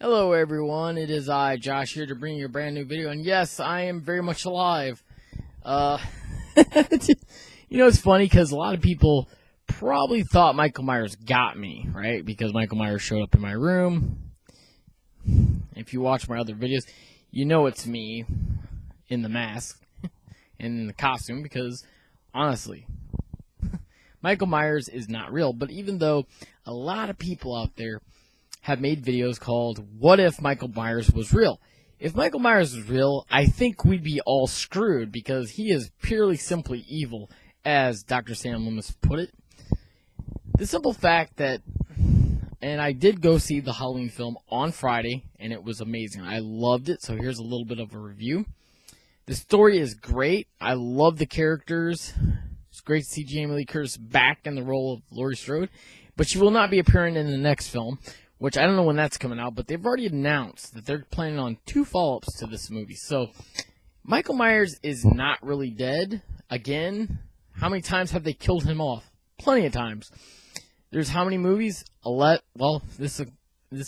Hello everyone, it is I, Josh, here to bring you a brand new video, and yes, I am very much alive. It's funny because a lot of people probably thought Michael Myers got me, right? Because Michael Myers showed up in my room. If you watch my other videos, you know it's me in the mask and in the costume because, honestly, Michael Myers is not real. But even though a lot of people out there have made videos called "What if Michael Myers was real?" If Michael Myers was real, I think we'd be all screwed because he is purely simply evil, as Dr. Sam Loomis put it. The simple fact that, and I did go see the Halloween film on Friday, and it was amazing. I loved it, so here's a little bit of a review. The story is great. I love the characters. It's great to see Jamie Lee Curtis back in the role of Laurie Strode, but she will not be appearing in the next film, which I don't know when that's coming out, but they've already announced that they're planning on 2 follow-ups to this movie. So, Michael Myers is not really dead. Again, how many times have they killed him off? Plenty of times. There's how many movies? Well, this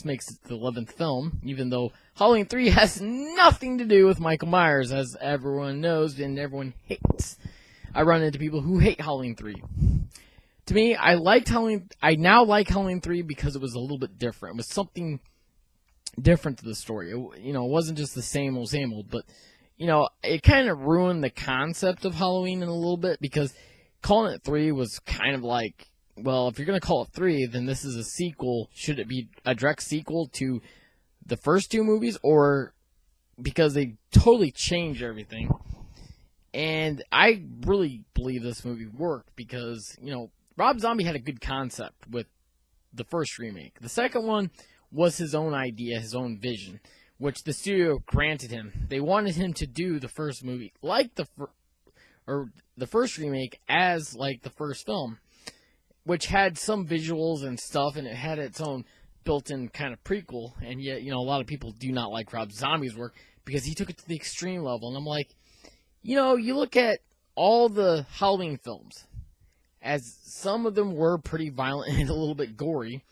makes it the 11th film, even though Halloween 3 has nothing to do with Michael Myers, as everyone knows and everyone hates. I run into people who hate Halloween 3. To me, I now like Halloween 3 because it was a little bit different. It was something different to the story. It wasn't just the same old, but, it kind of ruined the concept of Halloween in a little bit because calling it 3 was kind of like, well, if you're going to call it 3, then this is a sequel. Should it be a direct sequel to the first 2 movies, or because they totally changed everything? And I really believe this movie worked because, Rob Zombie had a good concept with the first remake. The second one was his own idea, his own vision, which the studio granted him. They wanted him to do the first movie like the first remake as like the first film, which had some visuals and stuff, and it had its own built-in kind of prequel. And yet, a lot of people do not like Rob Zombie's work because he took it to the extreme level. And I'm like, you look at all the Halloween films, as some of them were pretty violent and a little bit gory,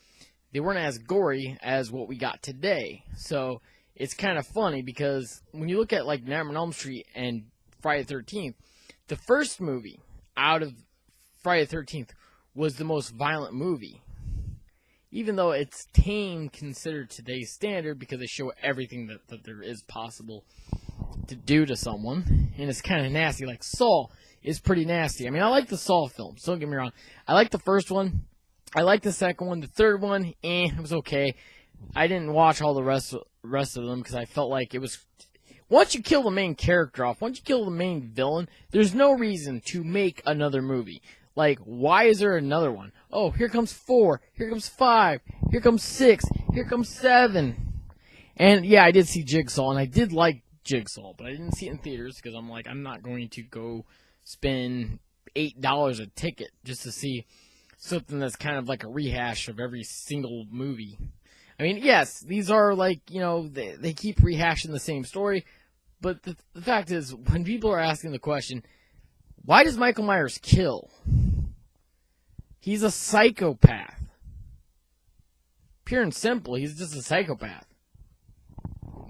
they weren't as gory as what we got today. So it's kind of funny because when you look at like Nightmare on Elm Street and Friday the 13th, the first movie out of Friday the 13th was the most violent movie. Even though it's tame considered today's standard because they show everything that there is possible to do to someone. And it's kind of nasty. Like Saw is pretty nasty. I mean, I like the Saw films. Don't get me wrong. I like the first one. I like the second one. The third one, it was okay. I didn't watch all the rest of them because I felt like it was... Once you kill the main character off, once you kill the main villain, there's no reason to make another movie. Like, why is there another one? Oh, here comes 4. Here comes 5. Here comes 6. Here comes 7. And, yeah, I did see Jigsaw, and I did like Jigsaw, but I didn't see it in theaters because I'm like, I'm not going to go spend $8 a ticket just to see something that's kind of like a rehash of every single movie. I mean, yes, these are like, they keep rehashing the same story, but the fact is, when people are asking the question, why does Michael Myers kill? He's a psychopath. Pure and simple, he's just a psychopath.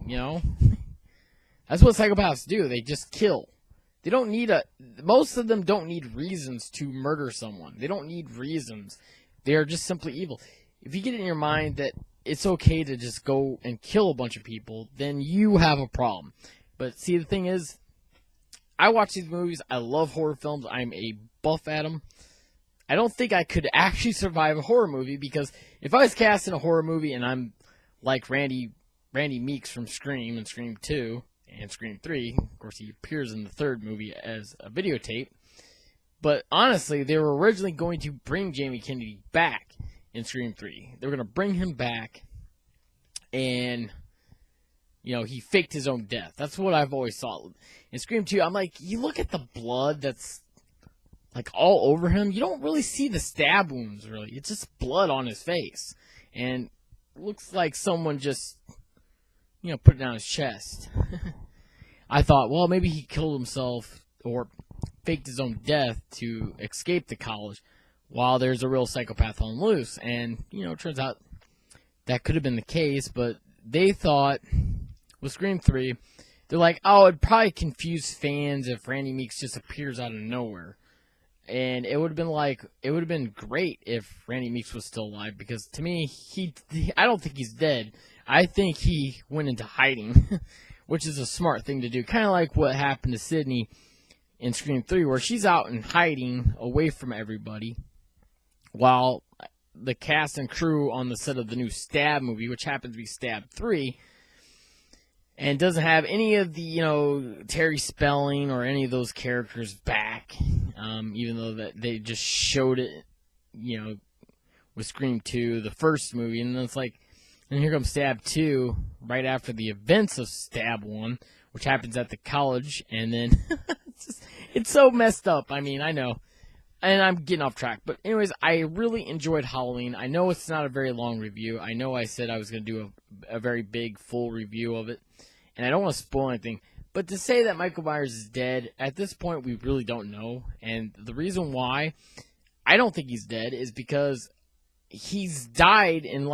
That's what psychopaths do. They just kill. They don't need most of them don't need reasons to murder someone. They don't need reasons. They are just simply evil. If you get it in your mind that it's okay to just go and kill a bunch of people, then you have a problem. But see, the thing is, I watch these movies. I love horror films. I'm a buff at them. I don't think I could actually survive a horror movie because if I was cast in a horror movie and I'm like Randy Meeks from Scream and Scream 2 and Scream 3, of course he appears in the third movie as a videotape, but honestly, they were originally going to bring Jamie Kennedy back in Scream 3. They were going to bring him back and, he faked his own death. That's what I've always thought. In Scream 2, I'm like, you look at the blood that's like all over him, you don't really see the stab wounds, really. It's just blood on his face. And it looks like someone just, put it down his chest. I thought, well, maybe he killed himself or faked his own death to escape the college while there's a real psychopath on loose. And, turns out that could have been the case, but they thought with Scream 3, they're like, oh, it'd probably confuse fans if Randy Meeks just appears out of nowhere. And it would have been great if Randy Meeks was still alive, because to me, I don't think he's dead. I think he went into hiding, which is a smart thing to do. Kind of like what happened to Sydney in Scream 3, where she's out in hiding away from everybody, while the cast and crew on the set of the new Stab movie, which happens to be Stab 3, and doesn't have any of the, Terry Spelling or any of those characters back, even though that they just showed it, with Scream 2, the first movie, and then it's like, and here comes Stab 2, right after the events of Stab 1, which happens at the college, and then it's so messed up. I mean, I know, and I'm getting off track, but anyways, I really enjoyed Halloween. I know it's not a very long review. I know I said I was going to do a very big, full review of it, and I don't want to spoil anything, but to say that Michael Myers is dead, at this point, we really don't know, and the reason why I don't think he's dead is because he's died in,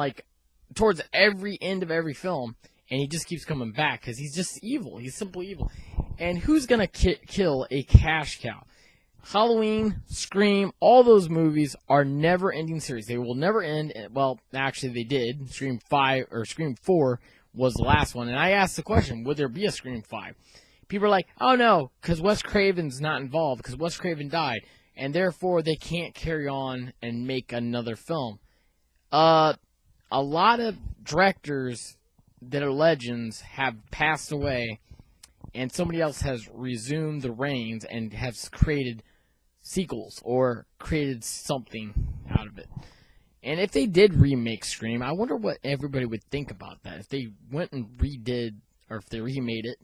towards every end of every film, and he just keeps coming back, because he's just evil. He's simply evil. And who's going to kill a cash cow? Halloween, Scream, all those movies are never-ending series. They will never end. Well, actually, they did. Scream 4 was the last one. And I asked the question, would there be a Scream 5? People are like, oh, no, because Wes Craven's not involved, because Wes Craven died, and therefore they can't carry on and make another film. A lot of directors that are legends have passed away, and somebody else has resumed the reins and has created sequels or created something out of it. And if they did remake Scream, I wonder what everybody would think about that. If they went and redid, or if they remade it.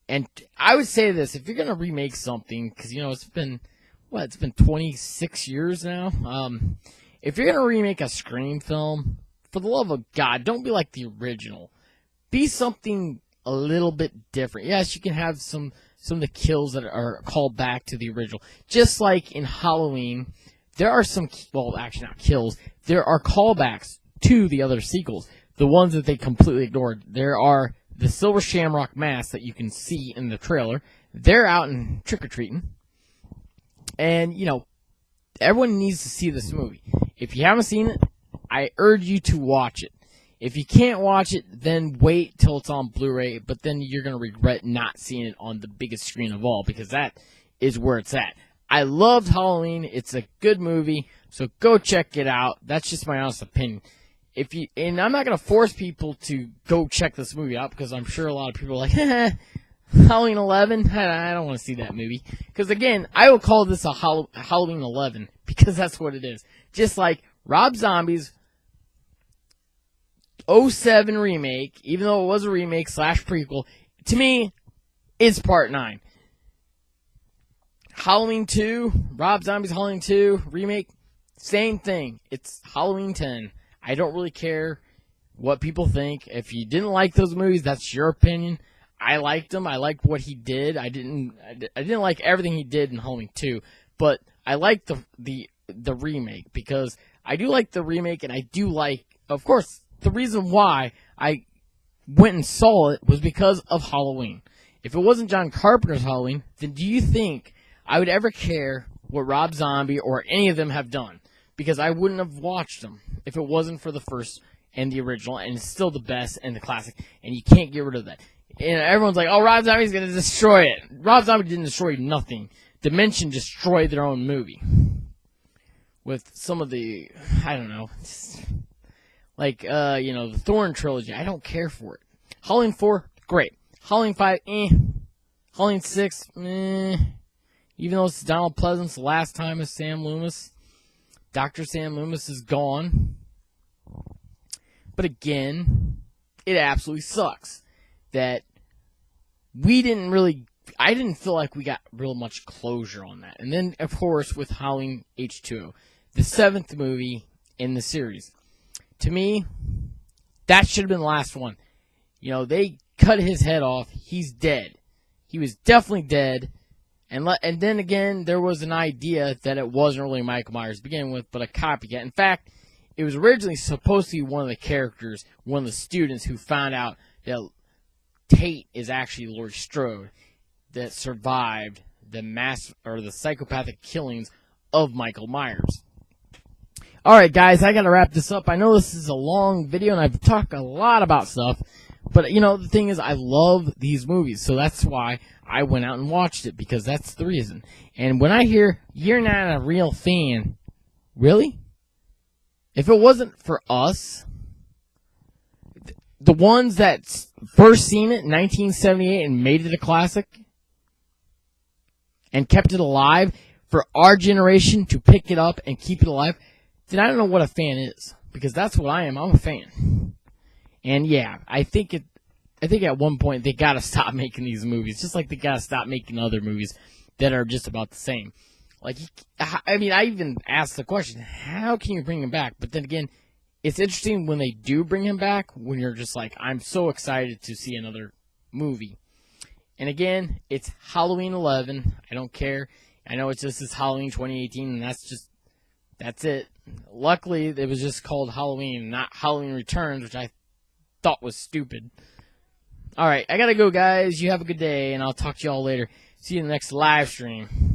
And I would say this, if you're going to remake something, because, it's been 26 years now. If you're going to remake a Scream film, for the love of God, don't be like the original. Be something a little bit different. Yes, you can have some of the kills that are called back to the original. Just like in Halloween, there are some, well, actually not kills, there are callbacks to the other sequels. The ones that they completely ignored. There are the Silver Shamrock masks that you can see in the trailer. They're out and trick-or-treating. And, everyone needs to see this movie. If you haven't seen it, I urge you to watch it. If you can't watch it, then wait till it's on Blu-ray, but then you're going to regret not seeing it on the biggest screen of all, because that is where it's at. I loved Halloween. It's a good movie, so go check it out. That's just my honest opinion. And I'm not going to force people to go check this movie out, because I'm sure a lot of people are like, Halloween 11? I don't want to see that movie. Because, again, I will call this a Halloween 11, because that's what it is. Just like Rob Zombie's 2007 remake, even though it was a remake / prequel, to me, is Part 9. Halloween 2, Rob Zombie's Halloween 2 remake, same thing. It's Halloween 10. I don't really care what people think. If you didn't like those movies, that's your opinion. I liked them. I liked what he did. I didn't like everything he did in Halloween 2, but I liked the remake, because I do like the remake, and I do like, of course, the reason why I went and saw it was because of Halloween. If it wasn't John Carpenter's Halloween, then do you think I would ever care what Rob Zombie or any of them have done? Because I wouldn't have watched them if it wasn't for the first and the original, and it's still the best and the classic, and you can't get rid of that. And everyone's like, oh, Rob Zombie's going to destroy it. Rob Zombie didn't destroy nothing. Dimension destroyed their own movie. With some of the, I don't know, the Thorn trilogy. I don't care for it. Halloween 4, great. Halloween 5, Halloween 6, Even though it's Donald Pleasance, last time as Sam Loomis. Dr. Sam Loomis is gone. But again, it absolutely sucks that I didn't feel like we got real much closure on that. And then, of course, with Halloween H2O, the 7th movie in the series. To me, that should have been the last one. They cut his head off. He's dead. He was definitely dead. And then again, there was an idea that it wasn't really Michael Myers to begin with, but a copycat. In fact, it was originally supposed to be one of the characters, one of the students who found out that Tate is actually Laurie Strode that survived the psychopathic killings of Michael Myers. Alright guys, I gotta wrap this up. I know this is a long video and I've talked a lot about stuff, but the thing is I love these movies, so that's why I went out and watched it, because that's the reason. And when I hear, you're not a real fan, really? If it wasn't for us, the ones that first seen it in 1978 and made it a classic, and kept it alive for our generation to pick it up and keep it alive, then I don't know what a fan is, because that's what I am. I'm a fan. And yeah, I think at one point they gotta stop making these movies, just like they gotta stop making other movies that are just about the same. Like, I even asked the question, how can you bring him back? But then again, it's interesting when they do bring him back, when you're just like, I'm so excited to see another movie. And again, it's Halloween 11. I don't care. I know it's just this Halloween 2018, and that's it. Luckily, it was just called Halloween, not Halloween Returns, which I thought was stupid. Alright, I gotta go, guys. You have a good day, and I'll talk to y'all later. See you in the next live stream.